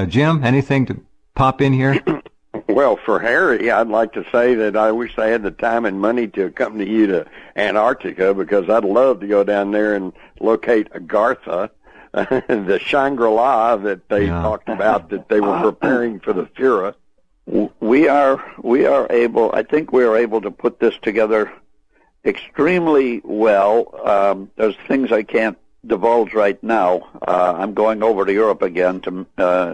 Jim, anything to pop in here? Well, for Harry, I'd like to say that I wish I had the time and money to accompany you to Antarctica, because I'd love to go down there and locate Agartha, the Shangri-La that they talked about, that they were preparing for the Fura. We are able, I think we are able to put this together extremely well. There's things I can't divulge right now. I'm going over to Europe again to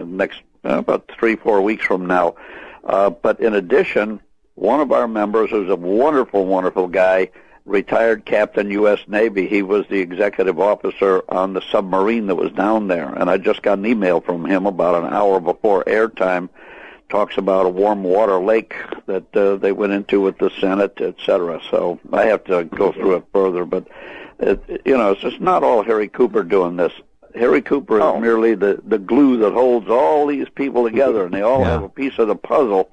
next about 3-4 weeks from now. But in addition, one of our members, who's a wonderful, wonderful guy, retired Captain U.S. Navy. He was the executive officer on the submarine that was down there. And I just got an email from him about an hour before airtime. Talks about a warm water lake that they went into with the Senate, et cetera. So I have to go through it further. But, it's just not all Harry Cooper doing this. Harry Cooper is merely the glue that holds all these people together, and they all have a piece of the puzzle.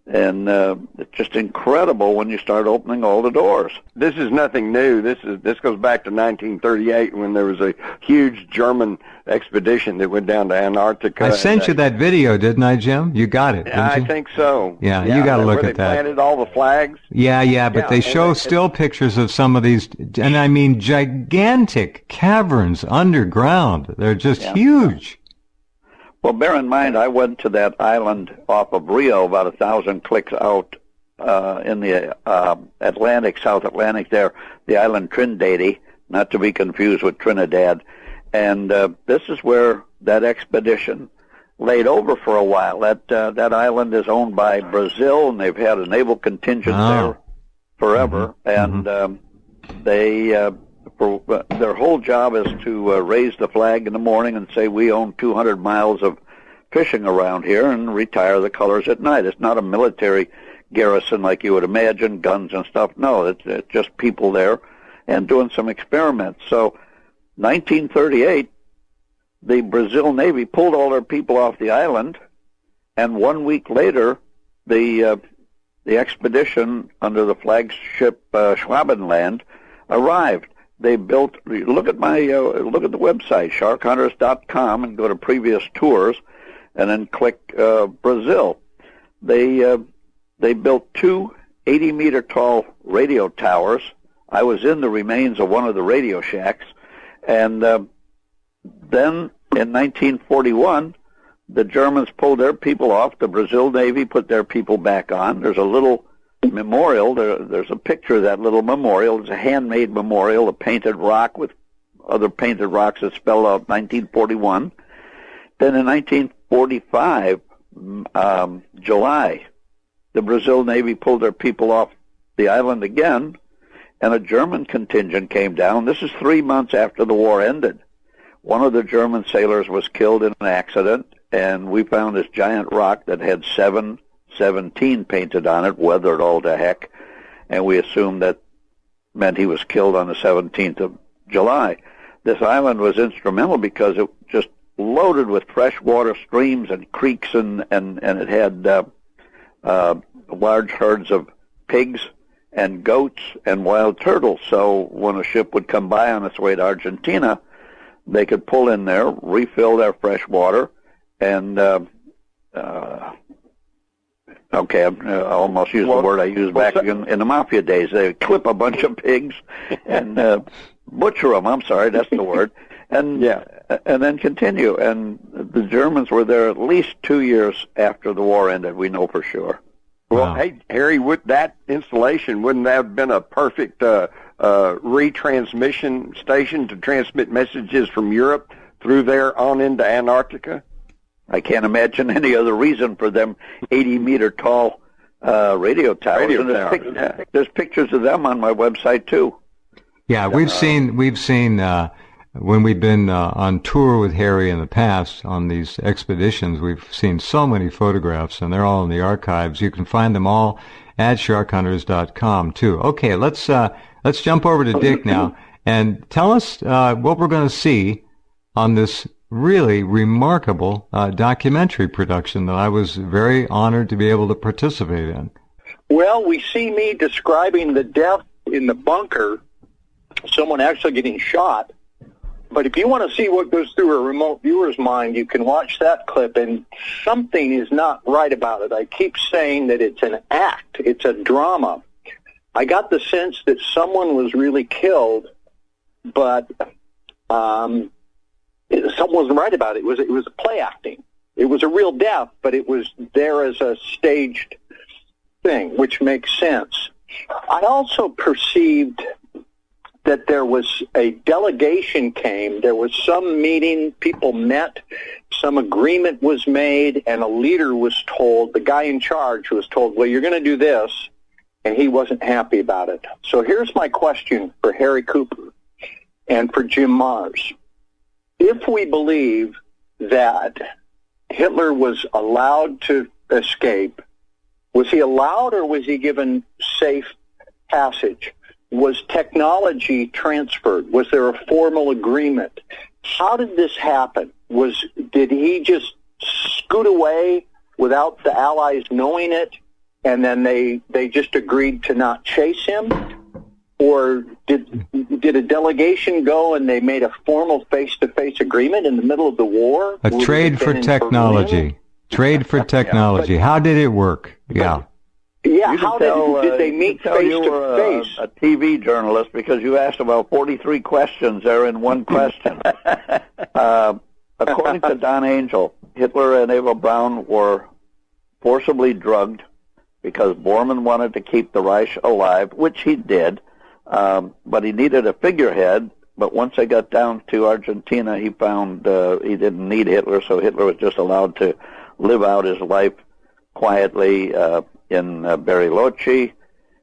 And it's just incredible when you start opening all the doors. This is nothing new. This goes back to 1938, when there was a huge German expedition that went down to Antarctica. I sent you that video, didn't I, Jim? You got it, didn't you? I think so. Yeah, you got to look at that. They planted all the flags. Yeah, but they show still pictures of some of these, and I mean gigantic caverns underground. They're just huge. Well, bear in mind, I went to that island off of Rio, about 1,000 clicks out in the Atlantic, South Atlantic there, the island Trinidad, not to be confused with Trinidad. And this is where that expedition laid over for a while. That island is owned by Brazil, and they've had a naval contingent there forever. And their whole job is to raise the flag in the morning and say, we own 200 miles of fishing around here, and retire the colors at night. It's not a military garrison like you would imagine, guns and stuff. No, it's just people there and doing some experiments. So 1938, the Brazil Navy pulled all their people off the island, and 1 week later, the expedition under the flagship Schwabenland arrived. They built. Look at the website, sharkhunters.com, and go to previous tours, and then click Brazil. They built 2 80-meter tall radio towers. I was in the remains of one of the radio shacks, and then in 1941, the Germans pulled their people off. The Brazil Navy put their people back on. There's a little memorial. There's a picture of that little memorial. It's a handmade memorial, a painted rock with other painted rocks that spell out 1941. Then in 1945, July, the Brazil Navy pulled their people off the island again, and a German contingent came down. This is 3 months after the war ended. One of the German sailors was killed in an accident, and we found this giant rock that had 717 painted on it, weathered all to heck, and we assumed that meant he was killed on the 17th of July. This island was instrumental because it just loaded with freshwater streams and creeks, and it had large herds of pigs and goats and wild turtles. So when a ship would come by on its way to Argentina, they could pull in there, refill their fresh water, and I almost used the word I used back in the Mafia days. They would clip a bunch of pigs and butcher them. I'm sorry, that's the word. And then continue. And the Germans were there at least 2 years after the war ended, we know for sure. Well, hey, Harry, with that installation, wouldn't that have been a perfect retransmission station to transmit messages from Europe through there on into Antarctica? I can't imagine any other reason for them 80-meter tall radio towers. There's pictures of them on my website too. Yeah, we've seen when we've been on tour with Harry in the past on these expeditions, we've seen so many photographs, and they're all in the archives. You can find them all at sharkhunters.com too. Okay, let's jump over to Dick now and tell us what we're going to see on this really remarkable documentary production that I was very honored to be able to participate in. Well, we see me describing the death in the bunker, someone actually getting shot But if you want to see what goes through a remote viewer's mind, you can watch that clip, and something is not right about it. I keep saying that it's an act. It's a drama. I got the sense that someone was really killed, but someone wasn't right about it. It was play acting. It was a real death, but it was there as a staged thing, which makes sense. I also perceived that there was a delegation came, there was some meeting, people met, some agreement was made, and a leader was told, the guy in charge was told, well, you're going to do this, and he wasn't happy about it. So here's my question for Harry Cooper and for Jim Mars. If we believe that Hitler was allowed to escape, was he allowed or was he given safe passage? Was technology transferred? Was there a formal agreement? How did this happen? Did he just scoot away without the Allies knowing it, and then they just agreed to not chase him? Or did a delegation go and they made a formal face-to-face agreement in the middle of the war? A trade for technology. Trade for technology. How did it work? Yeah. Yeah, how did they meet face-to-face? A TV journalist, because you asked about 43 questions there in one question. According to Don Angel, Hitler and Eva Braun were forcibly drugged because Bormann wanted to keep the Reich alive, which he did, but he needed a figurehead. But once they got down to Argentina, he found he didn't need Hitler, so Hitler was just allowed to live out his life quietly in Bariloche,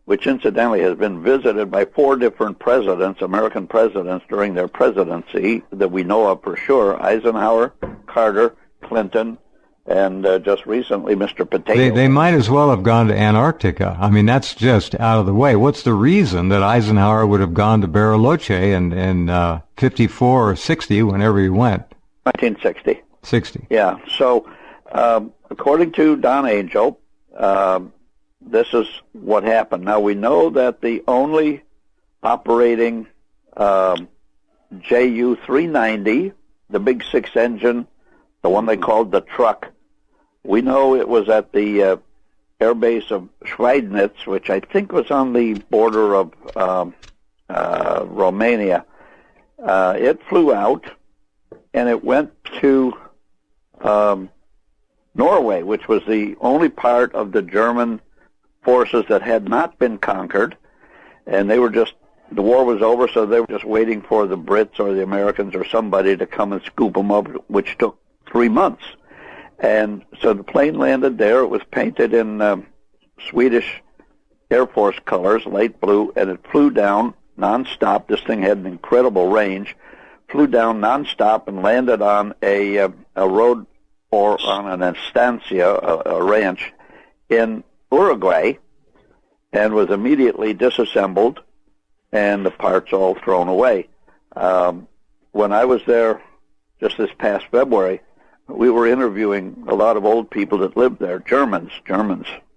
which incidentally has been visited by 4 different presidents, American presidents, during their presidency that we know of for sure: Eisenhower, Carter, Clinton, and just recently Mr. Potato. They might as well have gone to Antarctica. I mean, that's just out of the way. What's the reason that Eisenhower would have gone to Bariloche in 54 or 60, whenever he went? 1960. 60. Yeah. So according to Don Angel, this is what happened. Now, we know that the only operating Ju-390, the big 6-engine, the one they called the truck, we know it was at the air base of Schweidnitz, which I think was on the border of Romania. It flew out, and it went to Norway, which was the only part of the German forces that had not been conquered, and the war was over, so they were just waiting for the Brits or the Americans or somebody to come and scoop them up, which took 3 months. And so the plane landed there. It was painted in Swedish Air Force colors, light blue, and it flew down nonstop. This thing had an incredible range. Flew down nonstop and landed on a road or on an estancia, a ranch in Uruguay, and was immediately disassembled and the parts all thrown away. When I was there just this past February, we were interviewing a lot of old people that lived there, Germans.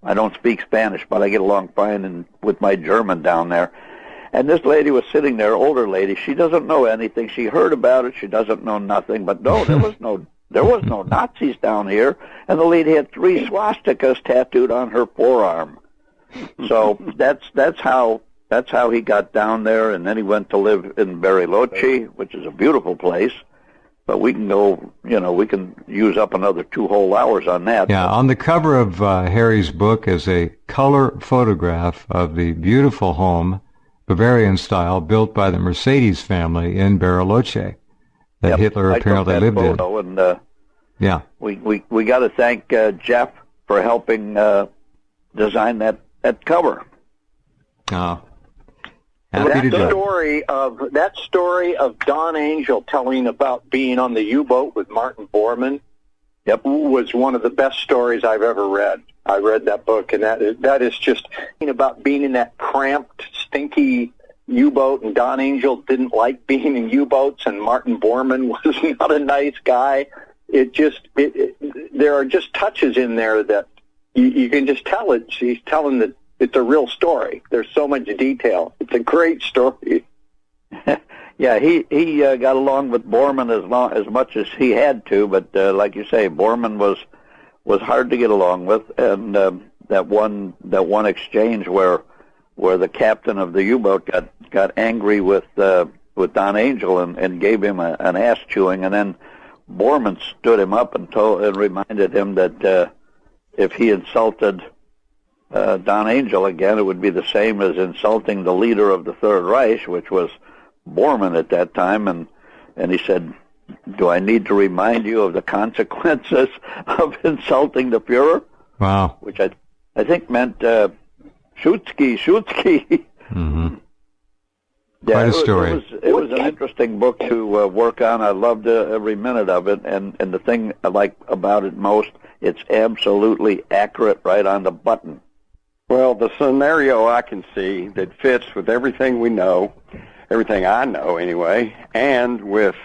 I don't speak Spanish, but I get along fine with my German down there. And this lady was sitting there, older lady. She doesn't know anything. She heard about it. She doesn't know nothing. But no, there was no Nazis down here. And the lady had 3 swastikas tattooed on her forearm. So that's how he got down there. And then he went to live in Bariloche, which is a beautiful place. But we can go, we can use up another 2 whole hours on that. Yeah, on the cover of Harry's book is a color photograph of the beautiful home, Bavarian style, built by the Mercedes family in Bariloche that Hitler apparently lived in. And, yeah, we got to thank Jeff for helping design that cover. That story of Don Angel telling about being on the U-boat with Martin Bormann, was one of the best stories I've ever read. I read that book, and that is just about being in that cramped, stinky U-boat, and Don Angel didn't like being in U-boats, and Martin Bormann was not a nice guy. There are just touches in there that you can just tell it. He's telling that it's a real story. There's so much detail. It's a great story. Yeah, he got along with Borman as much as he had to, but like you say, Borman was hard to get along with, and that one exchange where the captain of the U-boat got angry with Don Angel and gave him an ass chewing, and then Borman stood him up and reminded him that if he insulted Don Angel again, it would be the same as insulting the leader of the Third Reich, which was Borman at that time, and he said, "Do I need to remind you of the consequences of insulting the Fuhrer?" Wow. Which I think meant Schutzki. Mm-hmm. Yeah, Quite a story. It was an interesting book to work on. I loved every minute of it, and the thing I like about it most, it's absolutely accurate, right on the button. Well, the scenario I can see that fits with everything we know, everything I know anyway, and with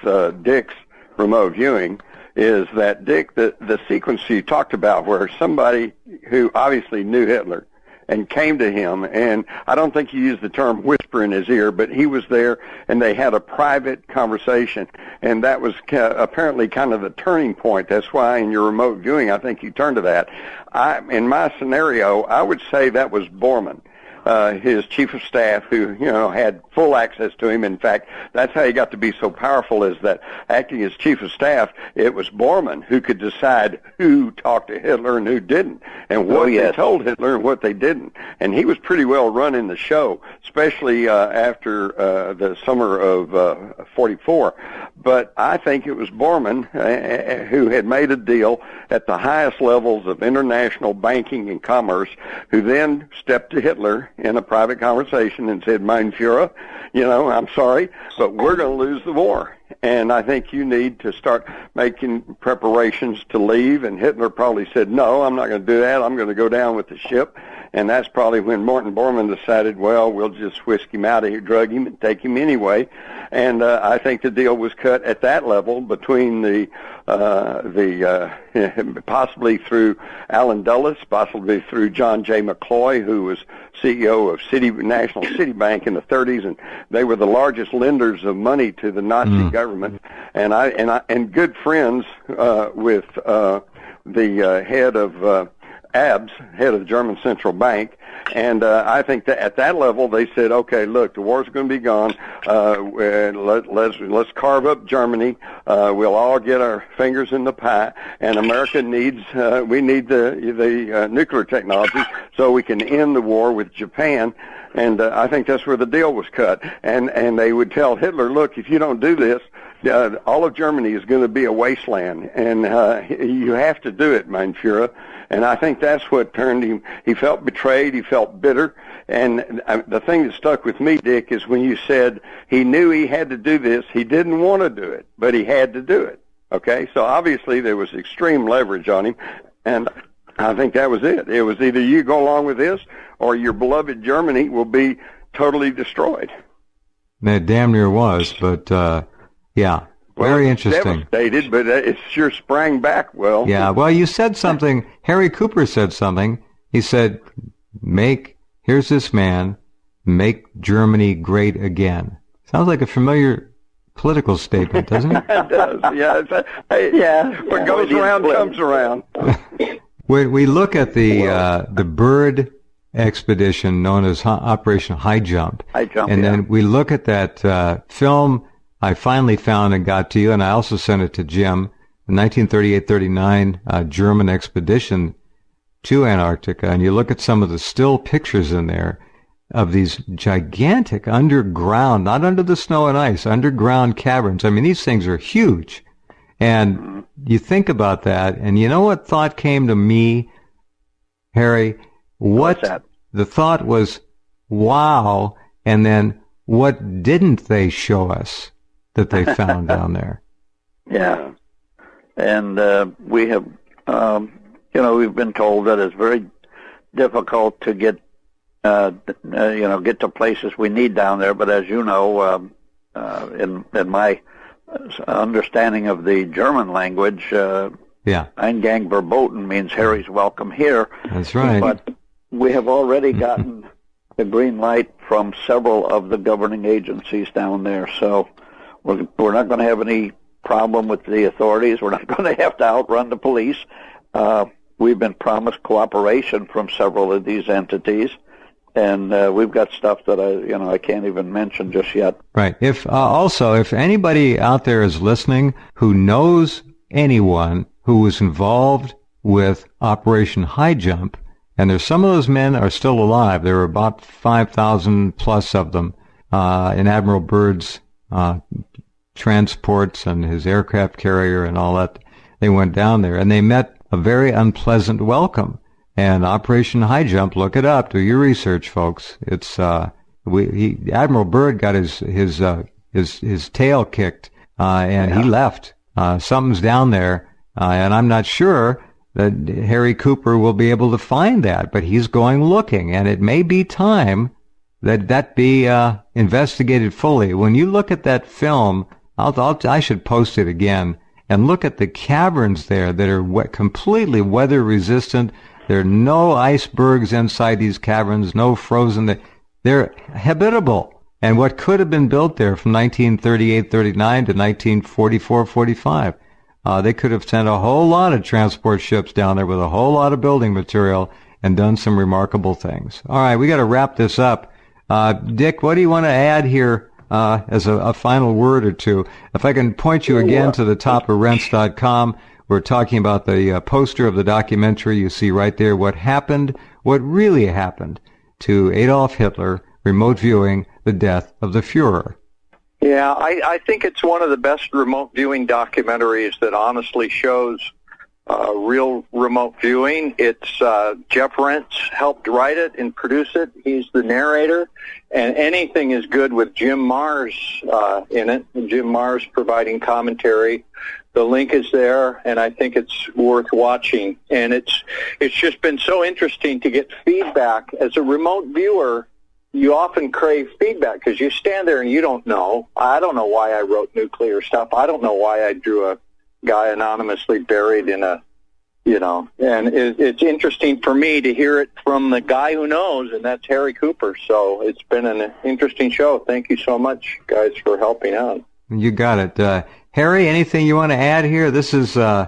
Dick's remote viewing, is that Dick, the sequence you talked about where somebody who obviously knew Hitler and came to him, and I don't think he used the term whisper in his ear, but he was there, and they had a private conversation, and that was apparently kind of the turning point. That's why in your remote viewing, I think you turned to that. In my scenario, I would say that was Borman, his chief of staff, who had full access to him. In fact, that's how he got to be so powerful, is that acting as chief of staff, it was Borman who could decide who talked to Hitler and who didn't, and what they told Hitler and what they didn't. And he was pretty well running the show, especially after the summer of 44. But I think it was Borman who had made a deal at the highest levels of international banking and commerce, who then stepped to Hitler in a private conversation and said, "Mein Führer, I'm sorry, but we're going to lose the war. And I think you need to start making preparations to leave." And Hitler probably said, "No, I'm not going to do that. I'm going to go down with the ship." And that's probably when Morton Borman decided, well, we'll just whisk him out of here, drug him, and take him anyway. And I think the deal was cut at that level between the possibly through Alan Dulles, possibly through John J. McCloy, who was CEO of National City Bank in the 30s, and they were the largest lenders of money to the Nazi government. And good friends with the head of ABS, head of the German Central Bank, and I think that at that level they said, okay, look, the war's going to be gone. Let's carve up Germany. We'll all get our fingers in the pie, and America needs we need the nuclear technology so we can end the war with Japan. And I think that's where the deal was cut. And they would tell Hitler, look, if you don't do this, all of Germany is going to be a wasteland, and you have to do it, mein Führer. And I think that's what turned him. He felt betrayed. He felt bitter. And the thing that stuck with me, Dick, is when you said he knew he had to do this. He didn't want to do it, but he had to do it. Okay? So obviously there was extreme leverage on him, and I think that was it. It was either you go along with this or your beloved Germany will be totally destroyed. It damn near was, but yeah. Very interesting. Devastated, but it sure sprang back well. Yeah, well, you said something. Harry Cooper said something. He said, here's this man, make Germany great again. Sounds like a familiar political statement, doesn't it? It does, yeah. What goes around comes around. When we look at the bird expedition known as Operation High Jump, and then we look at that film I finally found and got to you, and I also sent it to Jim, the 1938-39 German expedition to Antarctica, and you look at some of the still pictures in there of these gigantic underground, not under the snow and ice, underground caverns. I mean, these things are huge. And you think about that, and you know what thought came to me, Harry? What's that? The thought was, wow, and then what didn't they show us that they found down there? Yeah. And we have, we've been told that it's very difficult to get to places we need down there. But as you know, in my understanding of the German language, Eingang verboten means Harry's welcome here. That's right. But we have already gotten the green light from several of the governing agencies down there. So we're not going to have any problem with the authorities. We're not going to have to outrun the police. We've been promised cooperation from several of these entities, and we've got stuff that I can't even mention just yet. Right. If anybody out there is listening who knows anyone who was involved with Operation High Jump, and there's some of those men are still alive. There were about 5,000 plus of them in Admiral Byrd's transports and his aircraft carrier and all that. They went down there, and they met a very unpleasant welcome. And Operation High Jump, look it up. Do your research, folks. It's Admiral Byrd got his tail kicked, and he left. Something's down there, and I'm not sure that Harry Cooper will be able to find that, but he's going looking, and it may be time that be investigated fully. When you look at that film, I should post it again, and look at the caverns there that are completely weather resistant. There are no icebergs inside these caverns, no frozen. They're habitable. And what could have been built there from 1938-39 to 1944-45, they could have sent a whole lot of transport ships down there with a whole lot of building material and done some remarkable things. All right, we got to wrap this up. Dick, what do you want to add here as a final word or two? If I can point you again to the top of Rense.com, we're talking about the poster of the documentary. You see right there what really happened to Adolf Hitler, remote viewing the death of the Fuhrer. Yeah, I think it's one of the best remote viewing documentaries that honestly shows real remote viewing. It's Jeff Rentz helped write it and produce it. He's the narrator, and anything is good with Jim Mars in it. Jim Mars providing commentary. The link is there, and I think it's worth watching. And it's just been so interesting to get feedback. As a remote viewer, you often crave feedback because you stand there and you don't know. I don't know why I wrote nuclear stuff. I don't know why I drew a guy anonymously buried in a, and it's interesting for me to hear it from the guy who knows, and that's Harry Cooper. So it's been an interesting show. Thank you so much, guys, for helping out. You got it. Harry, anything you want to add here? This is